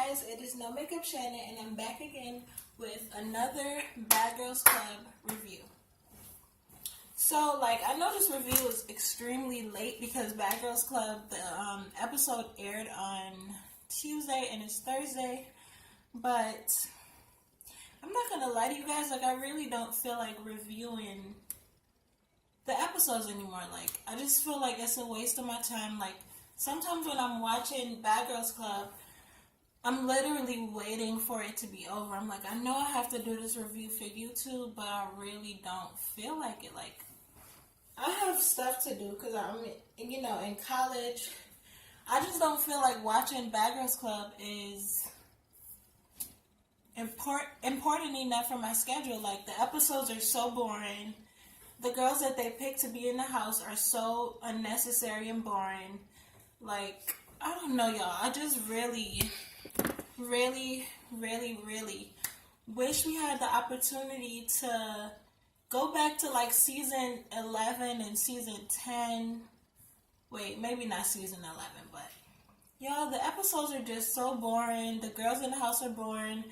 guys, it is No Makeup Shannon, and I'm back again with another Bad Girls Club review. So, I know this review is extremely late because Bad Girls Club, the episode aired on Tuesday and it's Thursday, but I'm not gonna lie to you guys, I really don't feel like reviewing the episodes anymore. I just feel like it's a waste of my time. Sometimes when I'm watching Bad Girls Club, I'm literally waiting for it to be over. I'm I know I have to do this review for YouTube, but I really don't feel like it. I have stuff to do because I'm, in college. I just don't feel like watching Bad Girls Club is important enough for my schedule. The episodes are so boring. The girls that they pick to be in the house are so unnecessary and boring. I don't know, y'all. I just really wish we had the opportunity to go back to season 11 and season 10. Wait, maybe not season 11, but y'all, the episodes are just so boring. The girls in the house are boring.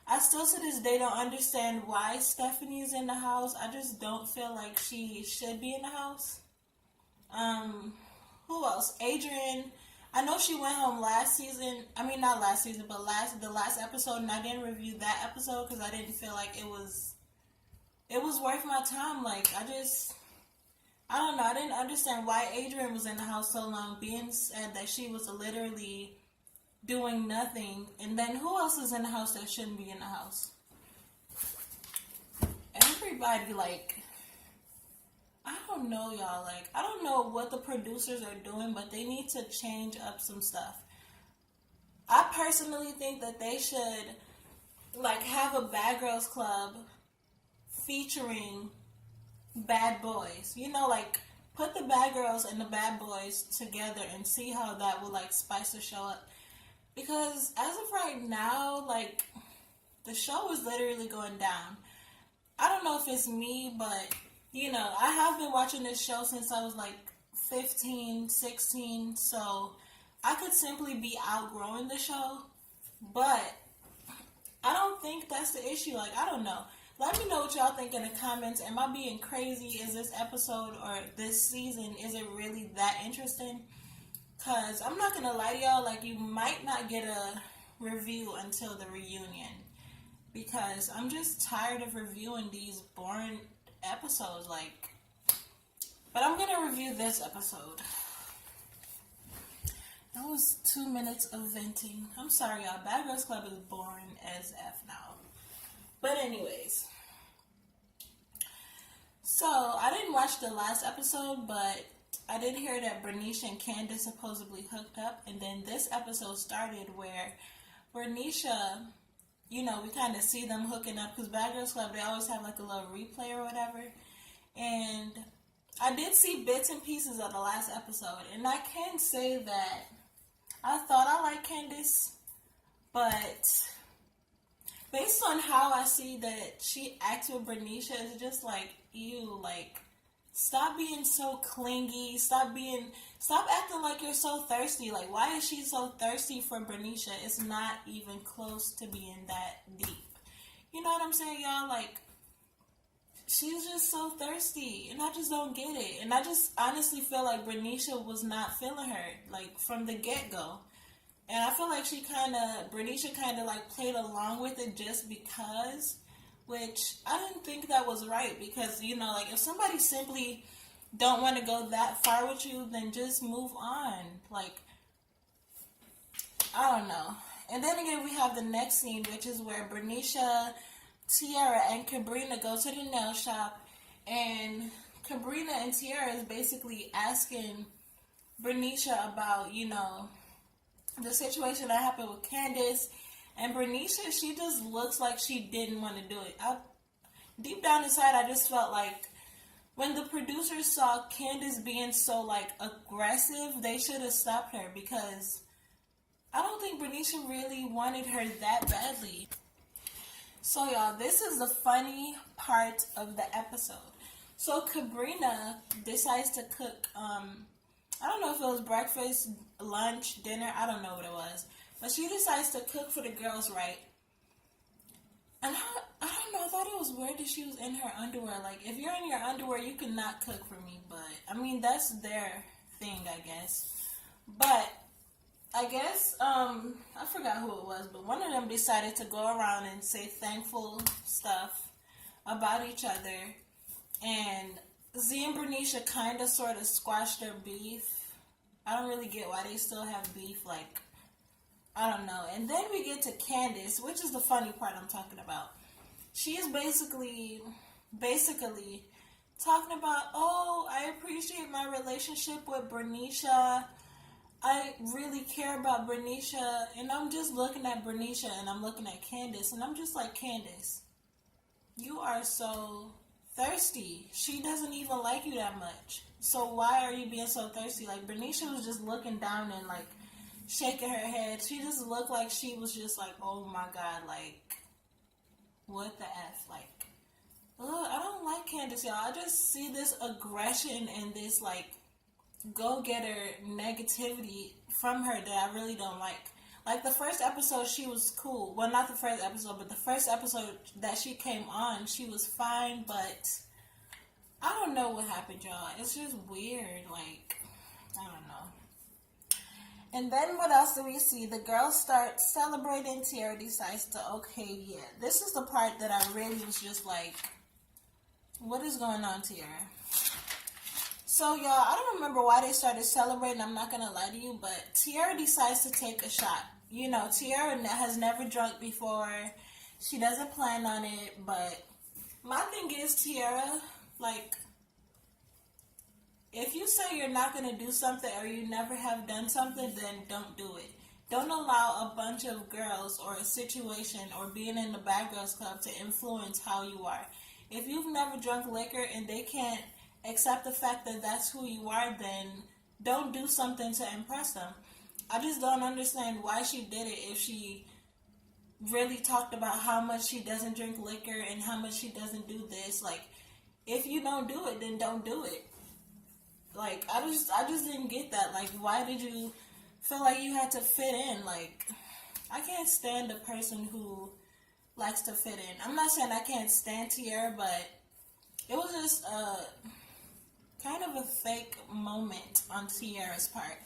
I still to this day don't understand why Stephanie's in the house. I just don't feel like she should be in the house. Who else? Adrian. I know she went home last season. I mean, not last season, but the last episode, and I didn't review that episode because I didn't feel like it was worth my time. I don't know. I didn't understand why Adrian was in the house so long, being said that she was literally doing nothing. And then who else is in the house that shouldn't be in the house? Everybody, I don't know, y'all. I don't know what the producers are doing, but they need to change up some stuff. I personally think that they should, have a Bad Girls Club featuring bad boys. Put the bad girls and the bad boys together and see how that will, spice the show up. Because as of right now, the show is literally going down. I don't know if it's me, but I have been watching this show since I was 15, 16, so I could simply be outgrowing the show, but I don't think that's the issue. I don't know. Let me know what y'all think in the comments. Am I being crazy? Is this episode or this season, is it really that interesting? Because I'm not going to lie to y'all, you might not get a review until the reunion, because I'm just tired of reviewing these boring episodes, but I'm gonna review this episode. That was 2 minutes of venting. I'm sorry, y'all. Bad Girls Club is boring as F now. But anyways, so I didn't watch the last episode, but I did hear that Bernicia and Candice supposedly hooked up, and then this episode started where Bernicia, we kind of see them hooking up, because Bad Girls Club, they always have a little replay or whatever. And I did see bits and pieces of the last episode, and I can say that I thought I liked Candice, but based on how I see that she acts with Bernicia, it's just ew, stop being so clingy, stop acting like you're so thirsty. Why is she so thirsty for Bernicia? It's not even close to being that deep. You know what I'm saying, y'all? She's just so thirsty, and I just don't get it. And I just honestly feel like Bernicia was not feeling her, from the get-go. And I feel like Bernicia kind of played along with it just because, which I didn't think that was right, because, if somebody simply don't want to go that far with you, then just move on. I don't know. And then again, we have the next scene, which is where Bernicia, Tiara, and Cabrina go to the nail shop, and Cabrina and Tiara is basically asking Bernicia about, the situation that happened with Candice. And Bernicia, she just looks like she didn't want to do it. Deep down inside, I just felt like when the producers saw Candice being so, aggressive, they should have stopped her, because I don't think Bernicia really wanted her that badly. So, y'all, this is the funny part of the episode. So, Cabrina decides to cook, I don't know if it was breakfast, lunch, dinner, I don't know what it was. But she decides to cook for the girls, right? And I don't know, I thought it was weird that she was in her underwear. Like, if you're in your underwear, you cannot cook for me. But, I mean, that's their thing, I guess. But, I guess, I forgot who it was, but one of them decided to go around and say thankful stuff about each other. And Z and Bernicia kind of sort of squashed their beef. I don't really get why they still have beef, like, I don't know. And then we get to Candice, which is the funny part I'm talking about. She is basically talking about, oh, I appreciate my relationship with Bernicia. I really care about Bernicia. And I'm just looking at Bernicia and I'm looking at Candice. And I'm just like, Candice, you are so thirsty. She doesn't even like you that much. So why are you being so thirsty? Like, Bernicia was just looking down and, like, shaking her head. She just looked like she was just like, oh my God, like, what the F? Like, ugh, I don't like Candace, y'all. I just see this aggression and this, like, go-getter negativity from her that I really don't like. Like, the first episode, she was cool. Well, not the first episode, but the first episode that she came on, she was fine, but I don't know what happened, y'all. It's just weird. Like, I don't know. And then what else do we see? The girls start celebrating. Tiara decides to, okay, yeah. This is the part that I really was just like, what is going on, Tiara? So, y'all, I don't remember why they started celebrating. I'm not going to lie to you, but Tiara decides to take a shot. You know, Tiara has never drunk before. She doesn't plan on it, but my thing is, Tiara, like, if you say you're not going to do something or you never have done something, then don't do it. Don't allow a bunch of girls or a situation or being in the Bad Girls Club to influence how you are. If you've never drunk liquor and they can't accept the fact that that's who you are, then don't do something to impress them. I just don't understand why she did it if she really talked about how much she doesn't drink liquor and how much she doesn't do this. Like, if you don't do it, then don't do it. Like, I just didn't get that. Like, why did you feel like you had to fit in? Like, I can't stand a person who likes to fit in. I'm not saying I can't stand Tiara, but it was just kind of a fake moment on Tiara's part.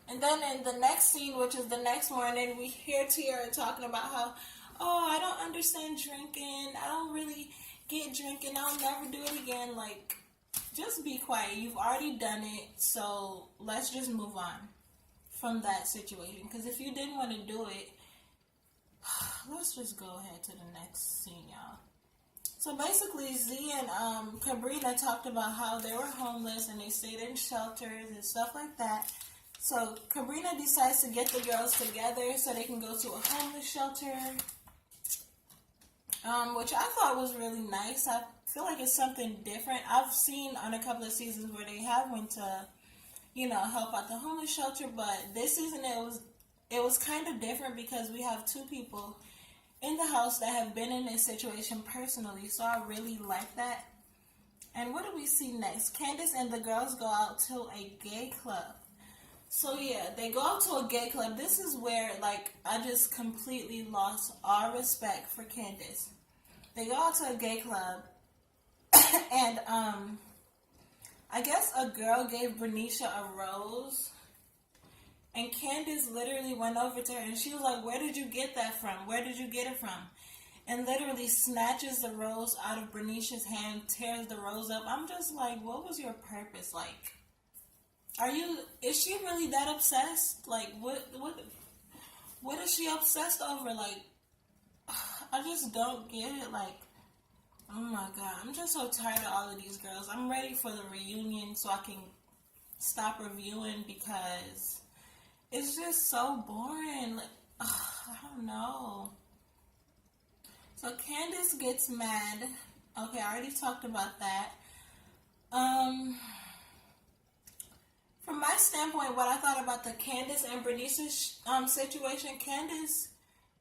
And then in the next scene, which is the next morning, we hear Tiara talking about how, oh, I don't understand drinking. I don't really get drinking. I'll never do it again. Like, just be quiet. You've already done it, so let's just move on from that situation. Because if you didn't want to do it, let's just go ahead to the next scene, y'all. So basically, Z and Cabrina talked about how they were homeless and they stayed in shelters and stuff like that. So Cabrina decides to get the girls together so they can go to a homeless shelter, which I thought was really nice. I feel like it's something different. I've seen on a couple of seasons where they have went to, help out the homeless shelter, but this season it was kind of different because we have two people in the house that have been in this situation personally, so I really like that. And what do we see next? Candace and the girls go out to a gay club. So yeah, they go out to a gay club. This is where, like, I just completely lost all respect for Candace. They go out to a gay club, and I guess a girl gave Bernicia a rose, and Candace literally went over to her and she was like, where did you get that from? Where did you get it from? And literally snatches the rose out of Bernicia's hand, tears the rose up. I'm just like, what was your purpose? Like, is she really that obsessed? Like, what is she obsessed over? Like, I just don't get it. Like, oh my God, I'm just so tired of all of these girls. I'm ready for the reunion so I can stop reviewing because it's just so boring. Like, I don't know. So Candace Gets Mad. Okay, I already talked about that. From my standpoint, what I thought about the Candace and Bernicia situation, Candace,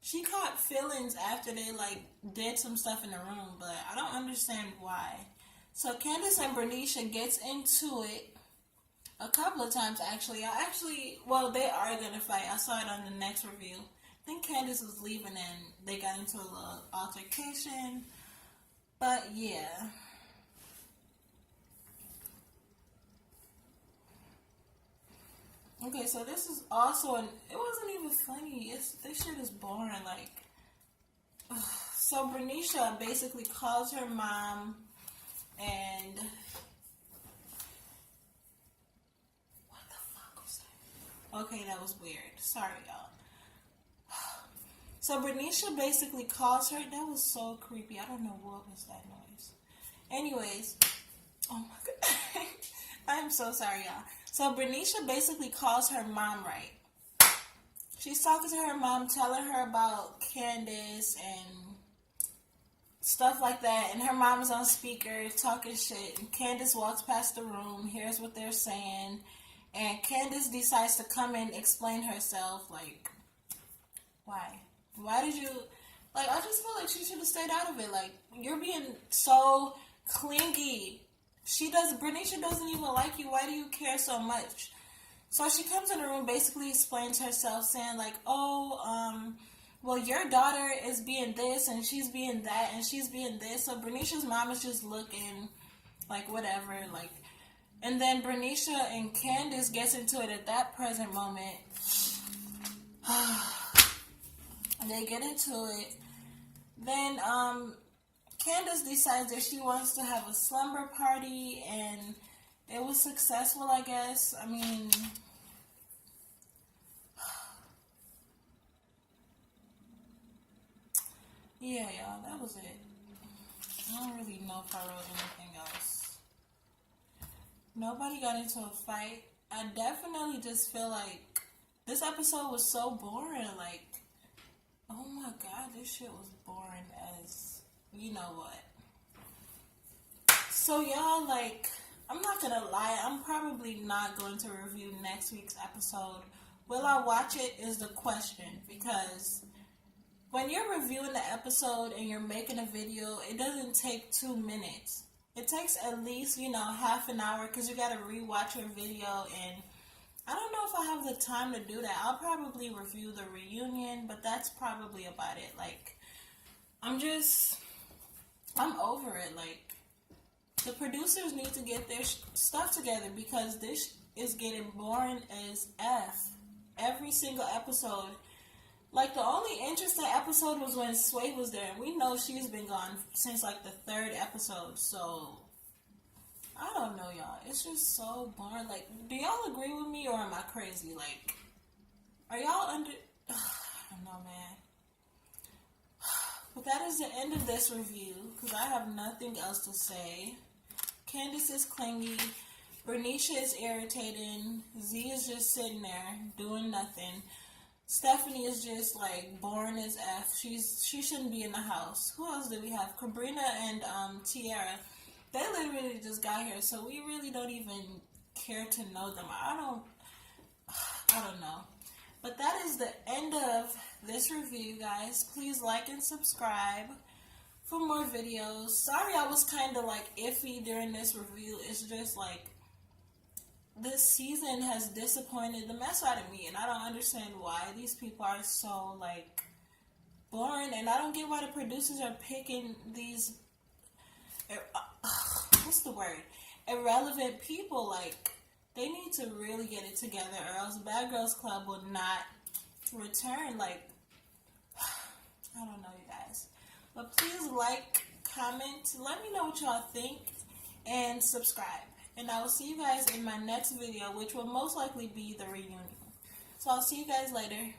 she caught feelings after they, like, did some stuff in the room, but I don't understand why. So Candace and Bernicia gets into it A couple of times, actually. Well, they are gonna fight. I saw it on the next review. I think Candice was leaving and they got into a little altercation. But yeah. Okay, so this is also it wasn't even funny. This shit is boring. Like, ugh. So Bernicia basically calls her mom and what the fuck was that? Okay, that was weird. Sorry, y'all. So Bernicia basically calls her. That was so creepy. I don't know what was that noise. Anyways, oh my god. I'm so sorry, y'all. So Bernicia basically calls her mom, right? She's talking to her mom, telling her about Candace and stuff like that. And her mom is on speaker talking shit. And Candace walks past the room, hears what they're saying. And Candace decides to come and explain herself. Like, why? Why did you... Like, I just feel like she should have stayed out of it. Like, you're being so clingy. Bernicia doesn't even like you. Why do you care so much? So she comes in the room, basically explains herself, saying like, oh, well, your daughter is being this, and she's being that, and she's being this. So Bernicia's mom is just looking like whatever, like, and then Bernicia and Candice gets into it at that present moment. They get into it. Then, Candace decides that she wants to have a slumber party, and it was successful, I guess. I mean, yeah, y'all, that was it. I don't really know if I wrote anything else. Nobody got into a fight. I definitely just feel like this episode was so boring. Like, oh my god, this shit was boring as... You know what? So y'all, like, I'm not gonna lie, I'm probably not going to review next week's episode. Will I watch it is the question, because when you're reviewing the episode and you're making a video, it doesn't take 2 minutes. It takes at least, half an hour, because you gotta rewatch your video, and I don't know if I have the time to do that. I'll probably review the reunion, but that's probably about it. Like, I'm over it. Like, the producers need to get their stuff together, because this is getting boring as F. Every single episode. Like, the only interesting episode was when Sway was there. And we know she's been gone since, like, the 3rd episode. So, I don't know, y'all. It's just so boring. Like, do y'all agree with me, or am I crazy? Like, are y'all under... I don't know, man. But that is the end of this review, because I have nothing else to say. Candice is clingy. Bernicia is irritating. Z is just sitting there doing nothing. Stephanie is just like boring as F. She shouldn't be in the house. Who else do we have? Cabrina and Tiara. They literally just got here, so we really don't even care to know them. I don't know. But that is the end of this review, guys. Please like and subscribe for more videos. Sorry I was kind of like iffy during this review. It's just like this season has disappointed the mess out of me, and I don't understand why these people are so like boring, and I don't get why the producers are picking these what's the word? Irrelevant people. Like, they need to really get it together, or else Bad Girls Club will not return. Like, I don't know, you guys. But please like, comment, let me know what y'all think, and subscribe. And I will see you guys in my next video, which will most likely be the reunion. So I'll see you guys later.